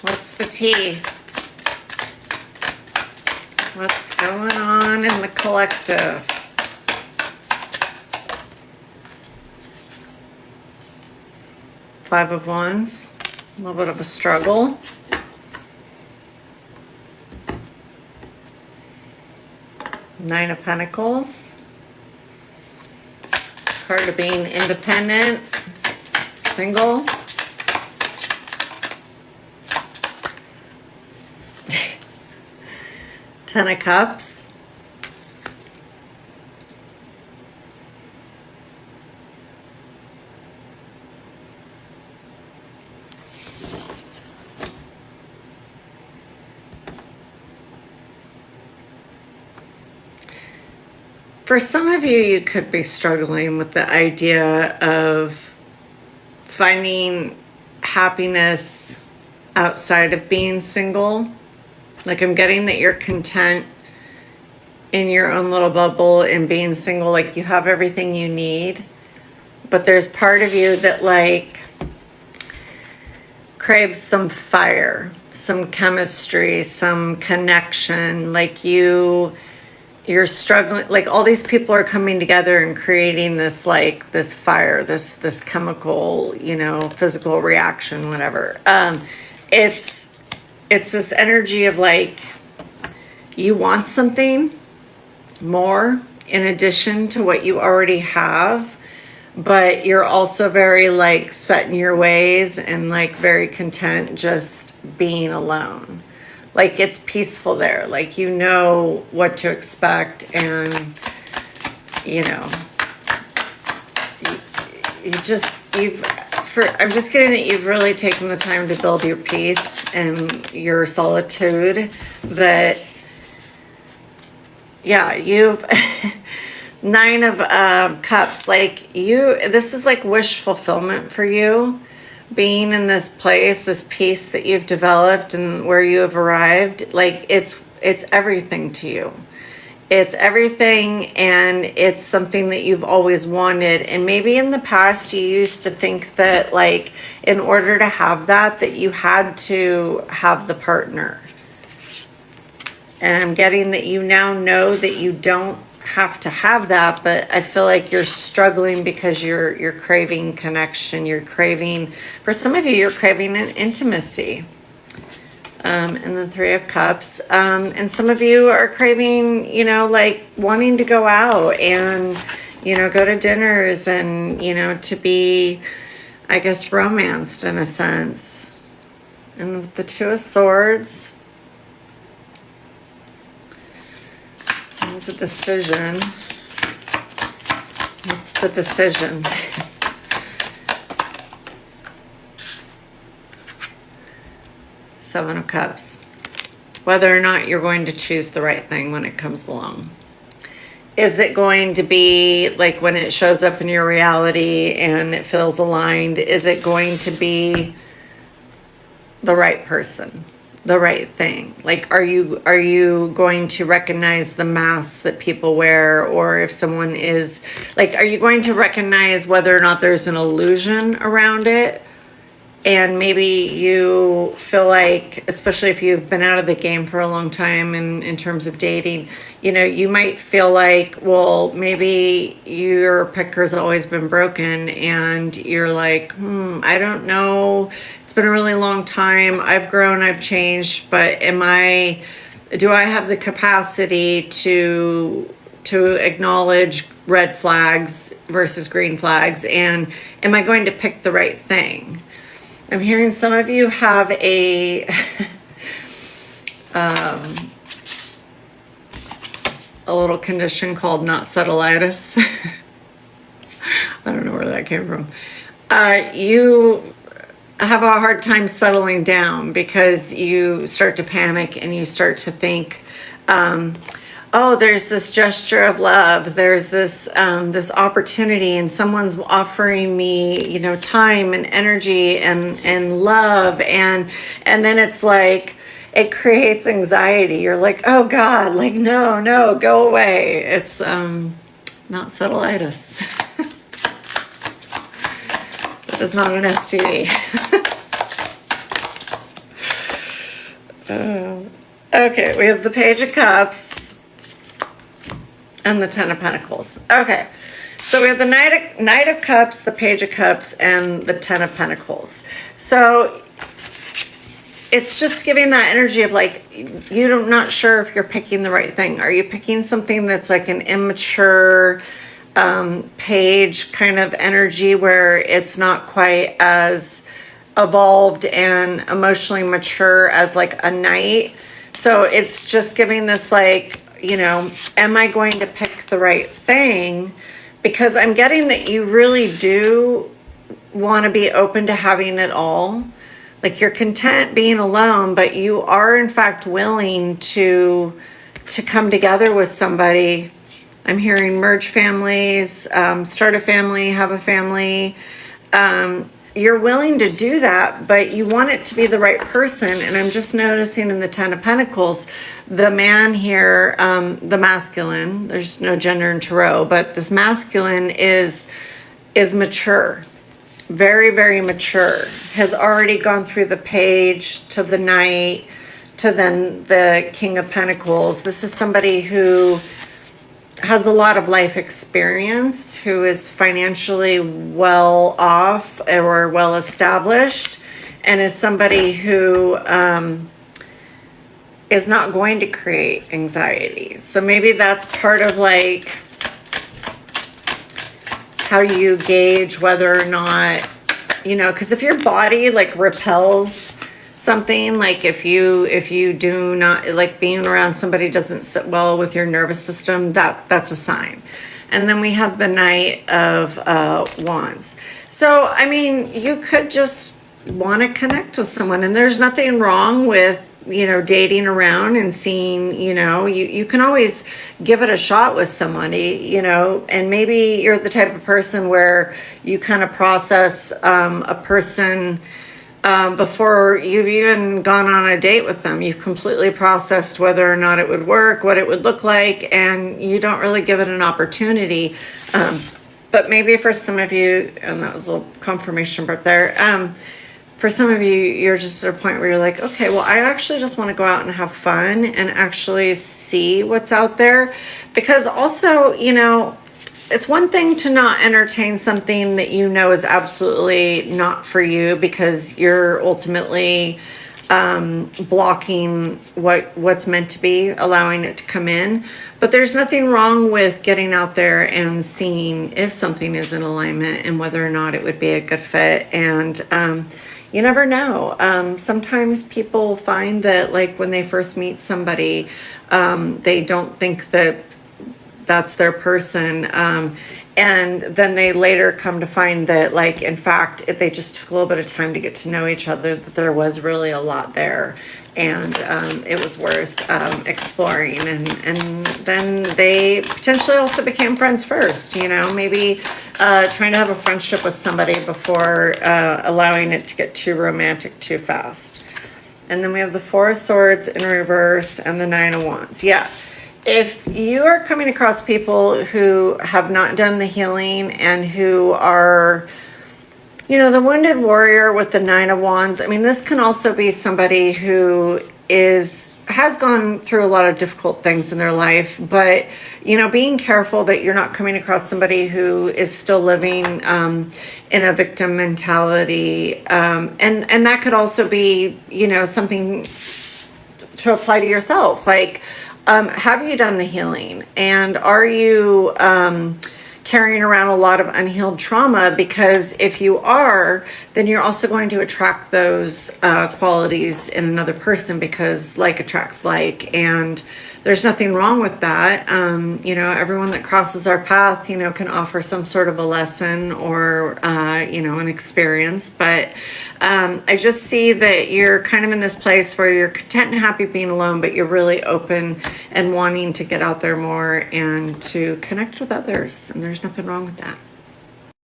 What's the tea? What's going on in the collective? Five of Wands, a little bit of a struggle. Nine of Pentacles. Card of being independent, single. Ten of Cups. For some of you, you could be struggling with the idea of finding happiness outside of being single. Like, I'm getting that you're content in your own little bubble and being single, like you have everything you need. But there's part of you that like craves some fire, some chemistry, some connection. Like you're struggling, like all these people are coming together and creating this, like this fire, this chemical, you know, physical reaction, whatever. It's this energy of like, you want something more in addition to what you already have, but you're also very like set in your ways and like very content just being alone. Like it's peaceful there. Like you know what to expect, and you know, I'm just getting that you've really taken the time to build your peace and your solitude. That, yeah, you've Nine of Cups. Like this is like wish fulfillment for you. Being in this place, this peace that you've developed and where you have arrived, like it's everything to you. It's everything, and it's something that you've always wanted. And maybe in the past you used to think that like in order to have that you had to have the partner. And I'm getting that you now know that you don't have to have that, but I feel like you're struggling because you're craving connection. You're craving, for some of you, you're craving an intimacy. And then Three of Cups. And some of you are craving, you know, like wanting to go out and, you know, go to dinners and, you know, to be, I guess, romanced in a sense. And the Two of Swords. There's a decision. What's the decision? Seven of Cups. Whether or not you're going to choose the right thing when it comes along. Is it going to be like when it shows up in your reality and it feels aligned? Is it going to be the right person? The right thing? Like, are you going to recognize the masks that people wear? Or if someone is like, are you going to recognize whether or not there's an illusion around it? And maybe you feel like, especially if you've been out of the game for a long time in terms of dating, you know, you might feel like, well, maybe your picker's always been broken and you're like, I don't know. It's been a really long time. I've grown, I've changed, but do I have the capacity to acknowledge red flags versus green flags? And am I going to pick the right thing? I'm hearing some of you have a little condition called not settleitis. I don't know where that came from. You have a hard time settling down because you start to panic and you start to think, oh, there's this gesture of love. There's this this opportunity, and someone's offering me, you know, time and energy and love, and then it's like it creates anxiety. You're like, oh God, like no, go away. It's not settleitis. That is not an STD. Okay, we have the Page of Cups and the Ten of Pentacles. Okay, so we have the Knight of Cups, the Page of Cups, and the Ten of Pentacles. So it's just giving that energy of like, you're not sure if you're picking the right thing. Are you picking something that's like an immature page kind of energy where it's not quite as evolved and emotionally mature as like a knight? So it's just giving this like, you know, am I going to pick the right thing? Because I'm getting that you really do want to be open to having it all. Like you're content being alone, but you are in fact willing to come together with somebody. I'm hearing merge families, start a family, have a family. You're willing to do that, but you want it to be the right person. And I'm just noticing in the Ten of Pentacles, the man here, the masculine, there's no gender in tarot, but this masculine is mature. Very, very mature, has already gone through the Page to the Knight to then the King of Pentacles. This is somebody who has a lot of life experience, who is financially well off or well established, and is somebody who is not going to create anxiety. So maybe that's part of like how you gauge whether or not, you know, because if your body like repels something, like if you do not like being around somebody doesn't sit well with your nervous system, that's a sign. And then we have the Knight of Wands. So I mean, you could just want to connect with someone, and there's nothing wrong with, you know, dating around and seeing, you know, you can always give it a shot with somebody, you know, and maybe you're the type of person where you kind of process a person before you've even gone on a date with them. You've completely processed whether or not it would work, what it would look like, and you don't really give it an opportunity. But maybe for some of you, and that was a little confirmation right there, for some of you, you're just at a point where you're like, okay, well, I actually just want to go out and have fun and actually see what's out there. Because also, you know, it's one thing to not entertain something that you know is absolutely not for you because you're ultimately blocking what's meant to be, allowing it to come in. But there's nothing wrong with getting out there and seeing if something is in alignment and whether or not it would be a good fit. And you never know. Sometimes people find that like when they first meet somebody, they don't think that that's their person. And then they later come to find that like, in fact, if they just took a little bit of time to get to know each other, that there was really a lot there. And it was worth exploring. And then they potentially also became friends first, you know, maybe trying to have a friendship with somebody before allowing it to get too romantic too fast. And then we have the Four of Swords in reverse and the Nine of Wands. Yeah. If you are coming across people who have not done the healing and who are, you know, the wounded warrior with the Nine of Wands, I mean, this can also be somebody who has gone through a lot of difficult things in their life, but, you know, being careful that you're not coming across somebody who is still living in a victim mentality. And that could also be, you know, something to apply to yourself. Like, have you done the healing? And are you carrying around a lot of unhealed trauma? Because if you are, then you're also going to attract those qualities in another person, because like attracts like, and there's nothing wrong with that. You know, everyone that crosses our path, you know, can offer some sort of a lesson or, you know, an experience. But I just see that you're kind of in this place where you're content and happy being alone, but you're really open and wanting to get out there more and to connect with others. And there's nothing wrong with that.